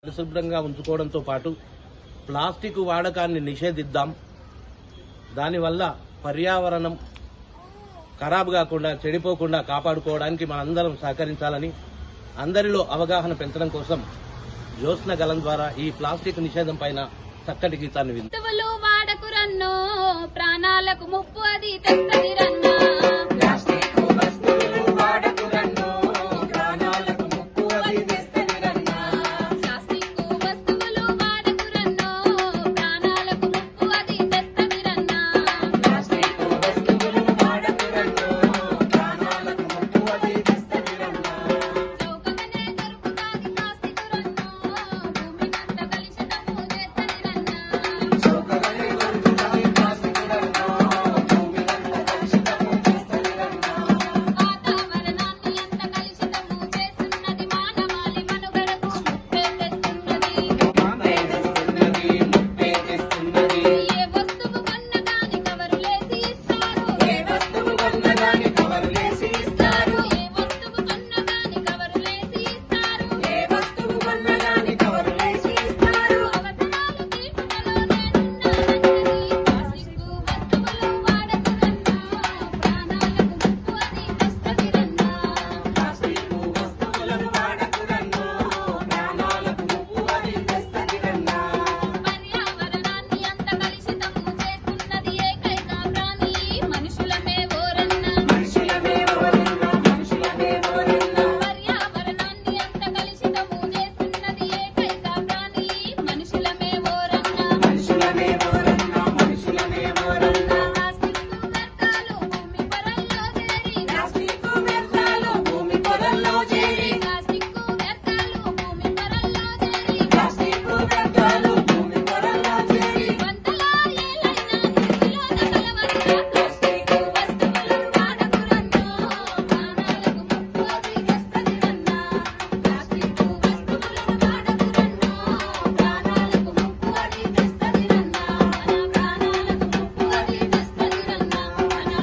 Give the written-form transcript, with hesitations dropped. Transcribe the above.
పరిశుభ్రంగా ఉంచుకోవడంతో పాటు ప్లాస్టిక్ వాడకాన్ని నిషేధిద్దాం. దానివల్ల పర్యావరణం ఖరాబు కాకుండా చెడిపోకుండా కాపాడుకోవడానికి మనందరం సహకరించాలని అందరిలో అవగాహన పెంచడం కోసం జ్యోత్స్న గలం ద్వారా ఈ ప్లాస్టిక్ నిషేధం పైన చక్కటి గీతాన్ని వాడకురన్నో ప్రాణాలకు ముప్పు అది తెస్తది రన్నో.